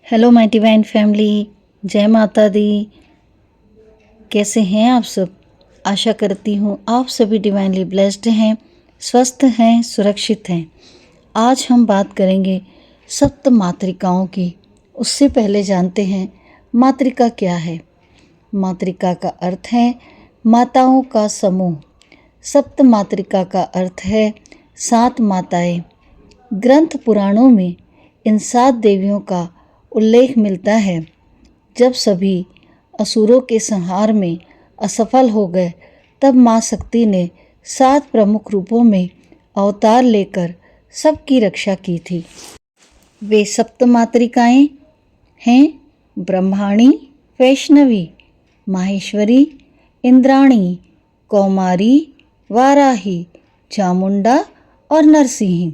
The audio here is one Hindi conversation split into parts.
हेलो माय डिवाइन फैमिली, जय माता दी। कैसे हैं आप सब? आशा करती हूँ आप सभी डिवाइनली ब्लेस्ड हैं, स्वस्थ हैं, सुरक्षित हैं। आज हम बात करेंगे सप्त मातृकाओं की। उससे पहले जानते हैं मातृका क्या है। मातृका का अर्थ है माताओं का समूह। सप्त मातृका का अर्थ है 7 माताएं। ग्रंथ पुराणों में इन 7 देवियों का उल्लेख मिलता है। जब सभी असुरों के संहार में असफल हो गए, तब माँ शक्ति ने 7 प्रमुख रूपों में अवतार लेकर सबकी रक्षा की थी। वे सप्त मातृकाएं हैं ब्रह्माणी, वैष्णवी, माहेश्वरी, इंद्राणी, कौमारी, वाराही, चामुंडा और नरसिंही।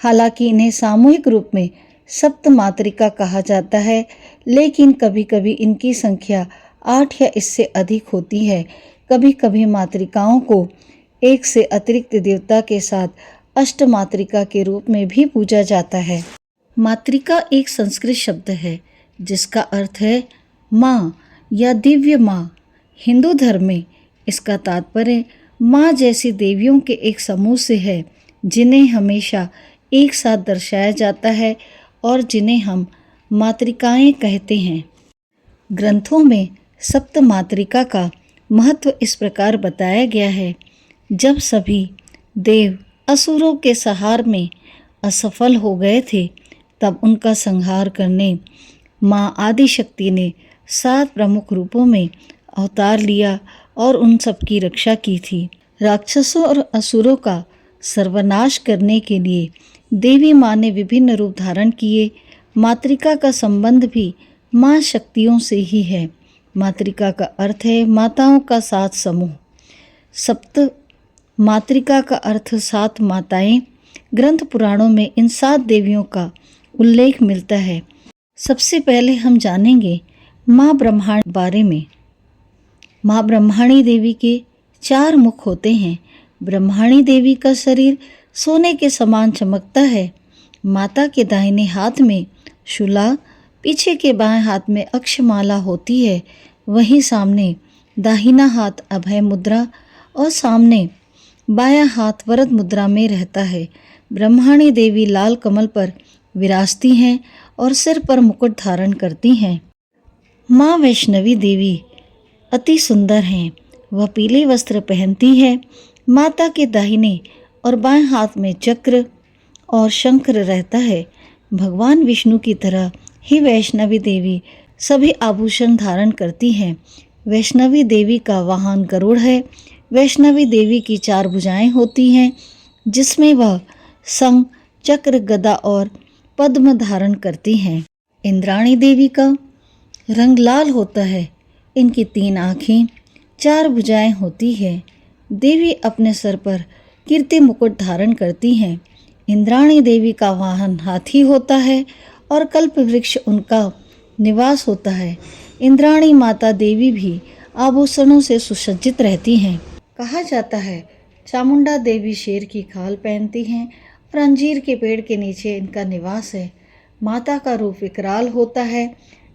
हालांकि इन्हें सामूहिक रूप में सप्त मातृका कहा जाता है, लेकिन कभी कभी इनकी संख्या 8 या इससे अधिक होती है। कभी कभी मातृकाओं को एक से अतिरिक्त देवता के साथ अष्ट मातृका के रूप में भी पूजा जाता है। मातृका एक संस्कृत शब्द है जिसका अर्थ है माँ या दिव्य माँ। हिंदू धर्म में इसका तात्पर्य माँ जैसी देवियों के एक समूह से है, जिन्हें हमेशा एक साथ दर्शाया जाता है और जिन्हें हम मातृकाएं कहते हैं। ग्रंथों में सप्त मातृका का महत्व इस प्रकार बताया गया है। जब सभी देव असुरों के संहार में असफल हो गए थे, तब उनका संहार करने माँ आदिशक्ति ने 7 प्रमुख रूपों में अवतार लिया और उन सबकी रक्षा की थी। राक्षसों और असुरों का सर्वनाश करने के लिए देवी माँ ने विभिन्न रूप धारण किए। मातृका का संबंध भी माँ शक्तियों से ही है। मातृका का अर्थ है माताओं का 7 समूह। सप्त मातृका का अर्थ 7 माताएं। ग्रंथ पुराणों में इन 7 देवियों का उल्लेख मिलता है। सबसे पहले हम जानेंगे माँ ब्रह्मांड बारे में। माँ ब्रह्माणी देवी के 4 मुख होते हैं। ब्रह्माणी देवी का शरीर सोने के समान चमकता है। माता के दाहिने हाथ में शूला, पीछे के बाएं हाथ में अक्षमाला होती है। वहीं सामने दाहिना हाथ अभय मुद्रा और सामने बायां हाथ वरद मुद्रा में रहता है। ब्रह्माणी देवी लाल कमल पर विराजती हैं और सिर पर मुकुट धारण करती हैं। माँ वैष्णवी देवी अति सुंदर हैं। वह पीले वस्त्र पहनती है। माता के दाहिने और बाएं हाथ में चक्र और शंख रहता है। भगवान विष्णु की तरह ही वैष्णवी देवी सभी आभूषण धारण करती हैं। वैष्णवी देवी का वाहन गरुड़ है। वैष्णवी देवी की 4 भुजाएं होती हैं, जिसमें वह शंख, चक्र, गदा और पद्म धारण करती हैं। इंद्राणी देवी का रंग लाल होता है। इनकी 3 आँखें, 4 भुजाएं होती है। देवी अपने सर पर कीर्ति मुकुट धारण करती हैं। इंद्राणी देवी का वाहन हाथी होता है और कल्प वृक्ष उनका निवास होता है। इंद्राणी माता देवी भी आभूषणों से सुसज्जित रहती हैं। कहा जाता है चामुंडा देवी शेर की खाल पहनती हैं और अंजीर के पेड़ के नीचे इनका निवास है। माता का रूप विकराल होता है।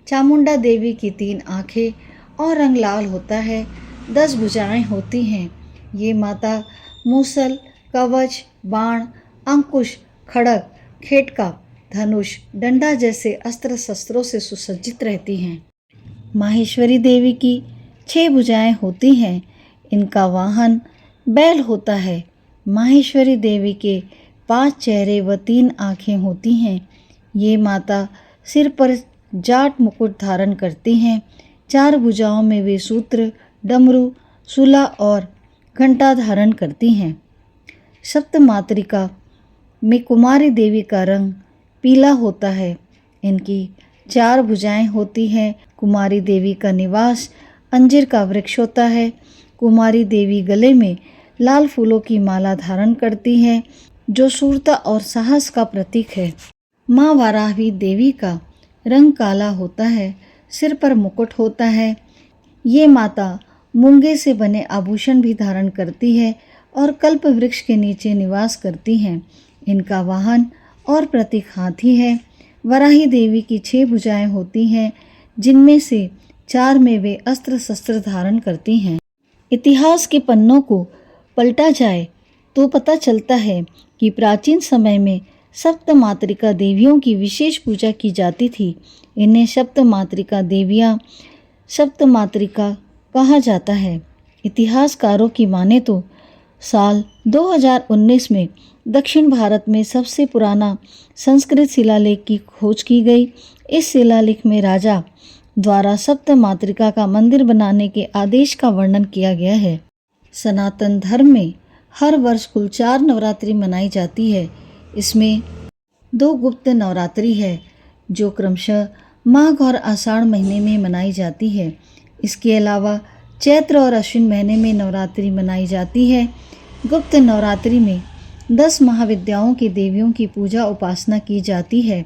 चामुंडा देवी की 3 आँखें और रंग लाल होता है। 10 भुजाएं होती हैं। ये माता मूसल, कवच, बाण, अंकुश, खड़ग, खेटका, धनुष, डंडा जैसे अस्त्र शस्त्रों से सुसज्जित रहती हैं। माहेश्वरी देवी की 6 भुजाएं होती हैं। इनका वाहन बैल होता है। माहेश्वरी देवी के 5 चेहरे व 3 आँखें होती हैं। ये माता सिर पर जाट मुकुट धारण करती हैं। 4 भुजाओं में वे सूत्र, डमरू, शूला और घंटा धारण करती हैं। सप्त मातृका में कुमारी देवी का रंग पीला होता है। इनकी 4 भुजाएं होती हैं। कुमारी देवी का निवास अंजीर का वृक्ष होता है। कुमारी देवी गले में लाल फूलों की माला धारण करती है, जो शूरता और साहस का प्रतीक है। माँ वाराही देवी का रंग काला होता है। सिर पर मुकुट होता है। ये माता मूंगे से बने आभूषण भी धारण करती है और कल्प वृक्ष के नीचे निवास करती हैं। इनका वाहन और प्रतीक हाथी है। वराही देवी की 6 भुजाएं होती हैं, जिनमें से 4 में वे अस्त्र शस्त्र धारण करती हैं। इतिहास के पन्नों को पलटा जाए तो पता चलता है कि प्राचीन समय में सप्त मातृका देवियों की विशेष पूजा की जाती थी। इन्हें सप्त मातृका देवियाँ, सप्त मातृका कहा जाता है। इतिहासकारों की माने तो साल 2019 में दक्षिण भारत में सबसे पुराना संस्कृत शिलालेख की खोज की गई। इस शिलालेख में राजा द्वारा सप्त मातृका का मंदिर बनाने के आदेश का वर्णन किया गया है। सनातन धर्म में हर वर्ष कुल 4 नवरात्रि मनाई जाती है। इसमें 2 गुप्त नवरात्रि है, जो क्रमशः माघ और आषाढ़ महीने में मनाई जाती है। इसके अलावा चैत्र और अश्विन महीने में नवरात्रि मनाई जाती है। गुप्त नवरात्रि में 10 महाविद्याओं की देवियों की पूजा उपासना की जाती है।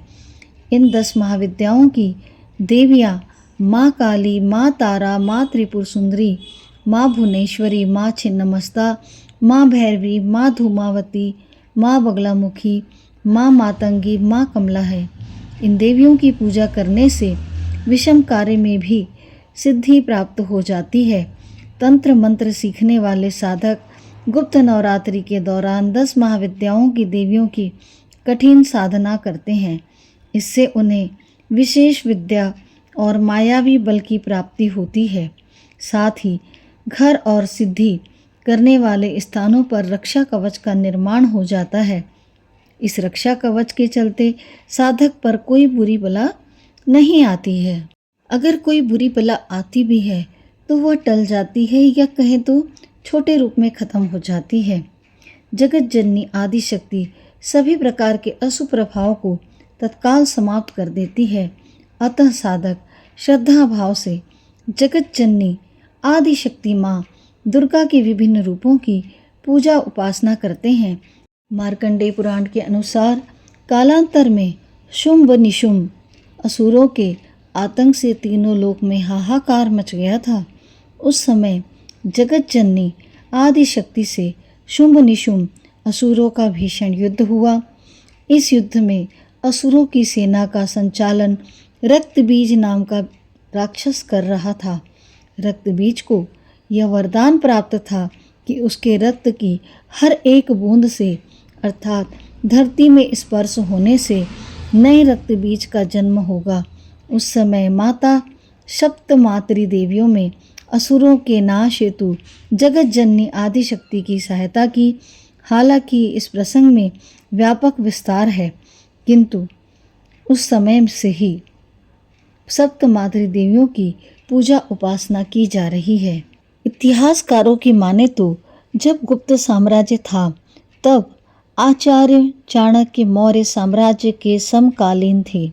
इन 10 महाविद्याओं की देवियाँ माँ काली, माँ तारा, माँ त्रिपुर सुंदरी, माँ भुवनेश्वरी, माँ छिन्नमस्ता, माँ भैरवी, माँ धूमावती, माँ बगलामुखी, माँ मातंगी, माँ कमला है। इन देवियों की पूजा करने से विषम कार्य में भी सिद्धि प्राप्त हो जाती है। तंत्र मंत्र सीखने वाले साधक गुप्त नवरात्रि के दौरान 10 महाविद्याओं की देवियों की कठिन साधना करते हैं। इससे उन्हें विशेष विद्या और मायावी बल की प्राप्ति होती है। साथ ही घर और सिद्धि करने वाले स्थानों पर रक्षा कवच का निर्माण हो जाता है। इस रक्षा कवच के चलते साधक पर कोई बुरी बला नहीं आती है। अगर कोई बुरी बला आती भी है तो वह टल जाती है, या कहें तो छोटे रूप में खत्म हो जाती है। जगत जननी आदि शक्ति सभी प्रकार के अशुभ प्रभाव को तत्काल समाप्त कर देती है। अतः साधक श्रद्धा भाव से जगत जननी आदि शक्ति माँ दुर्गा के विभिन्न रूपों की पूजा उपासना करते हैं। मार्कंडेय पुराण के अनुसार कालांतर में शुंभ निशुंभ असुरों के आतंक से तीनों लोक में हाहाकार मच गया था। उस समय जगत जननी आदि शक्ति से शुंभ निशुंभ असुरों का भीषण युद्ध हुआ। इस युद्ध में असुरों की सेना का संचालन रक्तबीज नाम का राक्षस कर रहा था। रक्तबीज को यह वरदान प्राप्त था कि उसके रक्त की हर एक बूंद से अर्थात धरती में स्पर्श होने से नए रक्तबीज का जन्म होगा। उस समय माता सप्त मातृ देवियों में असुरों के नाश हेतु जगत जननी आदि शक्ति की सहायता की। हालांकि इस प्रसंग में व्यापक विस्तार है, किंतु उस समय से ही सप्त मातृ देवियों की पूजा उपासना की जा रही है। इतिहासकारों की माने तो जब गुप्त साम्राज्य था तब आचार्य चाणक्य मौर्य साम्राज्य के समकालीन थे।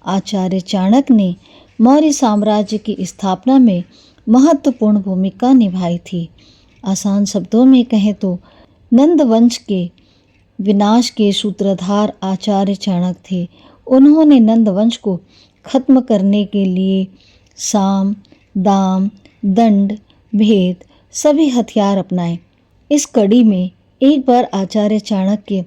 आचार्य चाणक्य ने मौर्य साम्राज्य की स्थापना में महत्वपूर्ण भूमिका निभाई थी। आसान शब्दों में कहें तो नंद वंश के विनाश के सूत्रधार आचार्य चाणक्य थे। उन्होंने नंद वंश को खत्म करने के लिए साम, दाम, दंड, भेद सभी हथियार अपनाए। इस कड़ी में एक बार आचार्य चाणक्य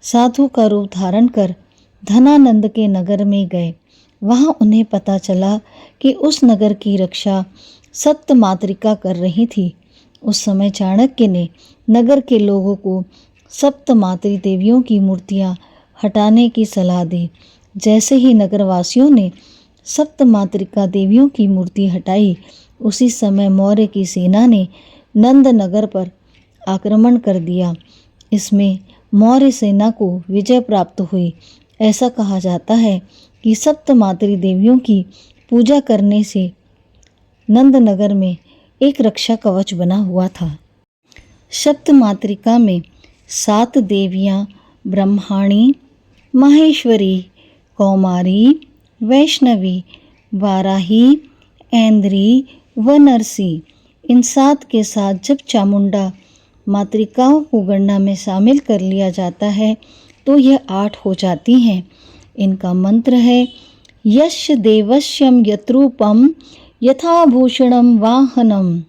साधु का रूप धारण कर धनानंद के नगर में गए। वहां उन्हें पता चला कि उस नगर की रक्षा सप्त मातृका कर रही थी। उस समय चाणक्य ने नगर के लोगों को सप्त मातृ देवियों की मूर्तियां हटाने की सलाह दी। जैसे ही नगरवासियों ने सप्त मातृका देवियों की मूर्ति हटाई, उसी समय मौर्य की सेना ने नंद नगर पर आक्रमण कर दिया। इसमें मौर्य सेना को विजय प्राप्त हुई। ऐसा कहा जाता है कि सप्त मातृ देवियों की पूजा करने से नंद नगर में एक रक्षा कवच बना हुआ था। सप्त मातृका में 7 देवियां ब्रह्माणी, माहेश्वरी, कौमारी, वैष्णवी, वाराही, ऐन्द्री व नरसी, इन 7 के साथ जब चामुंडा मातृकाओं को गणना में शामिल कर लिया जाता है तो यह 8 हो जाती हैं। इनका मंत्र है यस्य देवस्यम यत्रूपम यथाभूषणम वाहनम।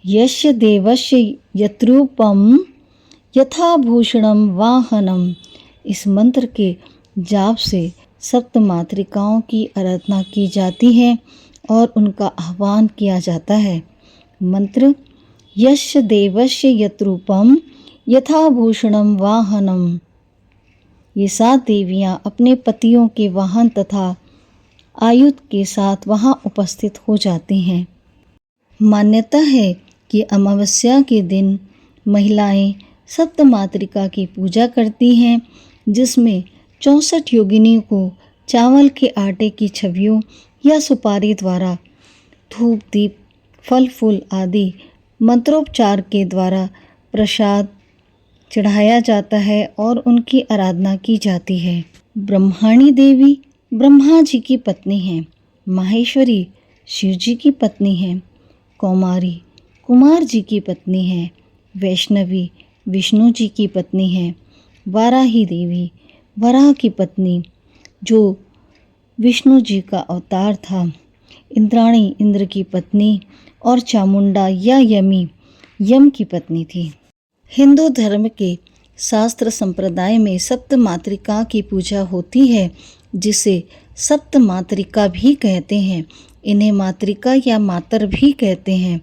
यस्य देवस्य यत्रूपम यथाभूषणम वाहनम। इस मंत्र के जाप से सप्त मातृकाओं की आराधना की जाती है और उनका आह्वान किया जाता है। मंत्र: यस्य देवस्य यत् रूपम यथा भूषणम वाहनम। ये 7 देवियाँ अपने पतियों के वाहन तथा आयुध के साथ वहाँ उपस्थित हो जाती हैं। मान्यता है कि अमावस्या के दिन महिलाएं सप्त मातृका की पूजा करती हैं, जिसमें 64 योगिनियों को चावल के आटे की छवियों या सुपारी द्वारा धूप, दीप, फल फूल आदि मंत्रोपचार के द्वारा प्रसाद चढ़ाया जाता है और उनकी आराधना की जाती है। ब्रह्माणी देवी ब्रह्मा जी की पत्नी हैं। माहेश्वरी शिव जी की पत्नी हैं। कौमारी कुमार जी की पत्नी हैं। वैष्णवी विष्णु जी की पत्नी हैं। वाराही देवी वराह की पत्नी, जो विष्णु जी का अवतार था। इंद्राणी इंद्र की पत्नी और चामुंडा या यमी यम की पत्नी थी। हिंदू धर्म के शास्त्र संप्रदाय में सप्त मातृका की पूजा होती है, जिसे सप्त मातृका भी कहते हैं। इन्हें मातृका या मातर भी कहते हैं।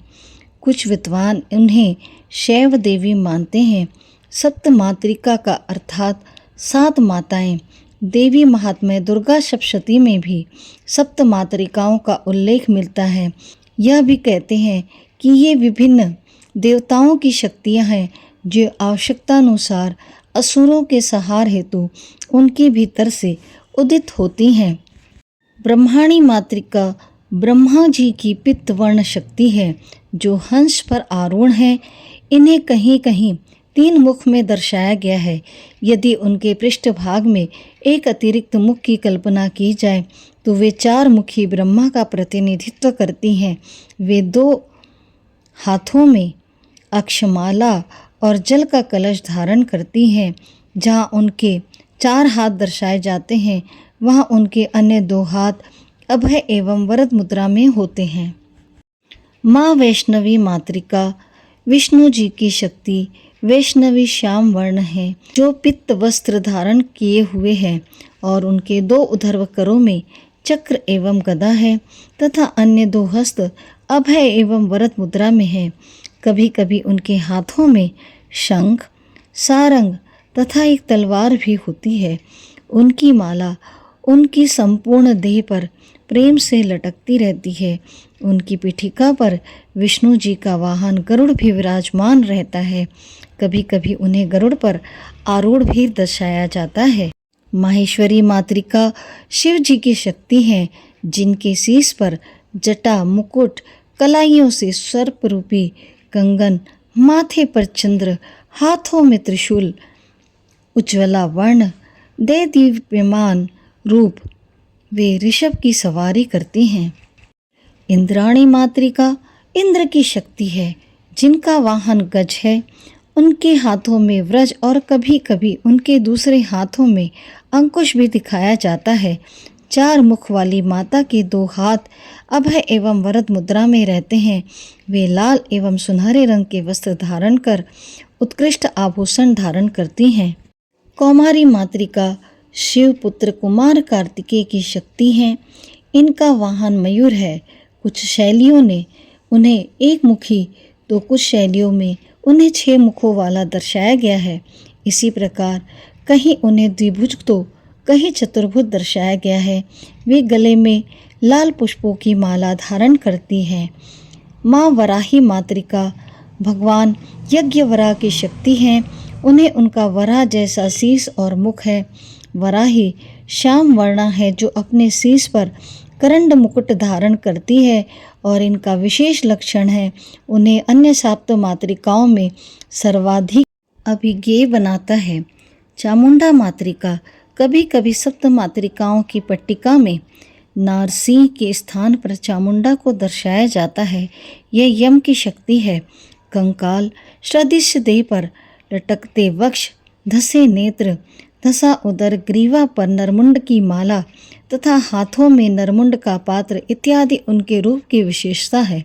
कुछ विद्वान उन्हें शैव देवी मानते हैं। सप्त मातृका का अर्थात 7 माताएं। देवी महात्म्य दुर्गा सप्तशती में भी सप्त मातृकाओं का उल्लेख मिलता है। यह भी कहते हैं कि ये विभिन्न देवताओं की शक्तियां हैं, जो आवश्यकतानुसार असुरों के संहार हेतु उनके भीतर से उदित होती हैं। ब्रह्माणी मातृका ब्रह्मा जी की पित्त वर्ण शक्ति है, जो हंस पर आरूढ़ है। इन्हें कहीं कहीं 3 मुख में दर्शाया गया है। यदि उनके पृष्ठभाग में एक अतिरिक्त मुख की कल्पना की जाए तो वे 4 मुखी ब्रह्मा का प्रतिनिधित्व करती हैं। वे 2 हाथों में अक्षमाला और जल का कलश धारण करती हैं। जहाँ उनके 4 हाथ दर्शाए जाते हैं, वहाँ उनके अन्य 2 हाथ अभय एवं वरद मुद्रा में होते हैं। माँ वैष्णवी मातृका विष्णु जी की शक्ति वैष्णवी श्याम वर्ण है, जो पित्त वस्त्र धारण किए हुए हैं और उनके 2 ऊर्ध्वकरों में चक्र एवं गदा है तथा अन्य 2 हस्त अभय एवं वरद मुद्रा में है। कभी कभी उनके हाथों में शंख, सारंग तथा एक तलवार भी होती है। उनकी माला उनकी संपूर्ण देह पर प्रेम से लटकती रहती है। उनकी पीठिका पर विष्णु जी का वाहन गरुड़ भी विराजमान रहता है। कभी कभी उन्हें गरुड़ पर आरूढ़ भी दर्शाया जाता है। माहेश्वरी मातृका शिव जी की शक्ति है, जिनके शीश पर जटा, मुकुट, कलाइयों से सर्प रूपी कंगन, माथे पर चंद्र, हाथों में त्रिशूल, उज्ज्वला वर्ण, दे दीप्यमान रूप, वे ऋषभ की सवारी करती हैं। इंद्राणी मातृका इंद्र की शक्ति है, जिनका वाहन गज है। उनके हाथों में व्रज और कभी कभी उनके दूसरे हाथों में अंकुश भी दिखाया जाता है। 4 मुख वाली माता के 2 हाथ अभय एवं वरद मुद्रा में रहते हैं। वे लाल एवं सुनहरे रंग के वस्त्र धारण कर उत्कृष्ट आभूषण धारण करती हैं। कौमारी मातृका शिव पुत्र कुमार कार्तिकेय की शक्ति है। इनका वाहन मयूर है। कुछ शैलियों ने उन्हें एक मुखी तो कुछ शैलियों में उन्हें 6 मुखों वाला दर्शाया गया है। इसी प्रकार कहीं उन्हें द्विभुज तो कहीं चतुर्भुज दर्शाया गया है। वे गले में लाल पुष्पों की माला धारण करती हैं। माँ वराही मातृका भगवान यज्ञवराह की शक्ति हैं। उन्हें उनका वराह जैसा शीश और मुख है। वराही श्याम वर्णा है, जो अपने शीश पर करंड मुकुट धारण करती है और इनका विशेष लक्षण है उन्हें अन्य साप्त मातृकाओं में सर्वाधिक अभिज्ञेय बनाता है। चामुंडा मातृका कभी कभी सप्त मातृकाओं की पट्टिका में नारसिंह के स्थान पर चामुंडा को दर्शाया जाता है। यह यम की शक्ति है। कंकाल सदृश देह पर लटकते वक्ष, धसे नेत्र, धसा उदर, ग्रीवा पर नरमुंड की माला तथा हाथों में नरमुंड का पात्र इत्यादि उनके रूप की विशेषता है।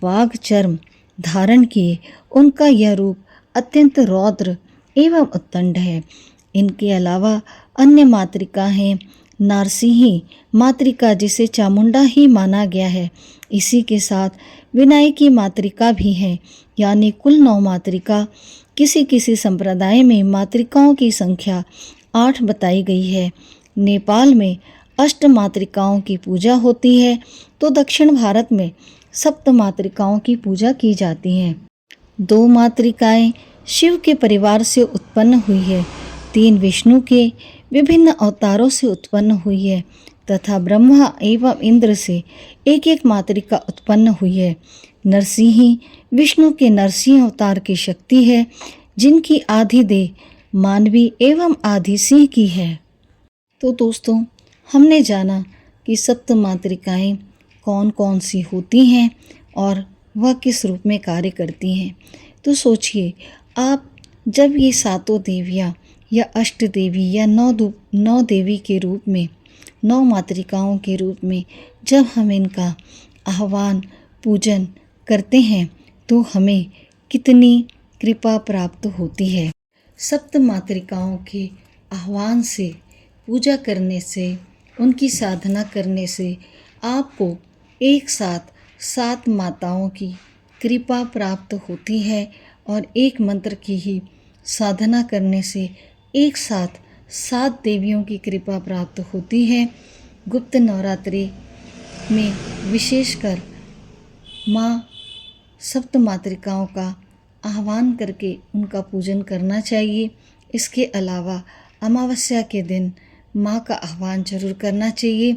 वाघ चर्म धारण किए उनका यह रूप अत्यंत रौद्र एवं उत्तंड है। इनके अलावा अन्य मातृका हैं नारसिंही मातृका, जिसे चामुंडा ही माना गया है। इसी के साथ विनायकी मातृका भी है, यानी कुल 9 मातृका। किसी किसी संप्रदाय में मातृकाओं की संख्या 8 बताई गई है। नेपाल में अष्ट मातृकाओं की पूजा होती है, तो दक्षिण भारत में सप्त मातृकाओं की पूजा की जाती है। 2 मातृकाएं शिव के परिवार से उत्पन्न हुई है, 3 विष्णु के विभिन्न अवतारों से उत्पन्न हुई है तथा ब्रह्मा एवं इंद्र से एक एक मातृका उत्पन्न हुई है। नरसिंही विष्णु के नरसिंह अवतार की शक्ति है, जिनकी आधी देह मानवी एवं आधी सिंह की है। तो दोस्तों, हमने जाना कि सप्त मातृकाएं कौन कौन सी होती हैं और वह किस रूप में कार्य करती हैं। तो सोचिए, आप जब ये सातों देवियाँ या अष्ट देवी या नौ देवी के रूप में, 9 मातृकाओं के रूप में जब हम इनका आह्वान पूजन करते हैं तो हमें कितनी कृपा प्राप्त होती है। सप्त मातृकाओं के आह्वान से, पूजा करने से, उनकी साधना करने से आपको एक साथ 7 माताओं की कृपा प्राप्त होती है और एक मंत्र की ही साधना करने से एक साथ 7 देवियों की कृपा प्राप्त होती है। गुप्त नवरात्रि में विशेषकर माँ सप्त मातृकाओं का आह्वान करके उनका पूजन करना चाहिए। इसके अलावा अमावस्या के दिन माँ का आह्वान जरूर करना चाहिए।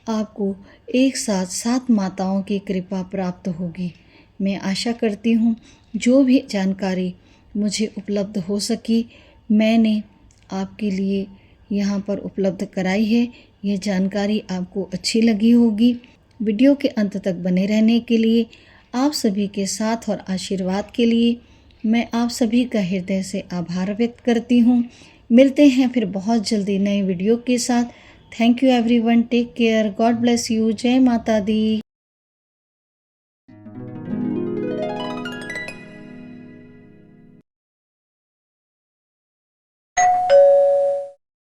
आपको एक साथ 7 माताओं की कृपा प्राप्त होगी। मैं आशा करती हूँ जो भी जानकारी मुझे उपलब्ध हो सकी मैंने आपके लिए यहाँ पर उपलब्ध कराई है। यह जानकारी आपको अच्छी लगी होगी। वीडियो के अंत तक बने रहने के लिए, आप सभी के साथ और आशीर्वाद के लिए मैं आप सभी का हृदय से आभार व्यक्त करती हूँ। मिलते हैं फिर बहुत जल्दी नए वीडियो के साथ। Thank you everyone, take care, God bless you, जय माता दी।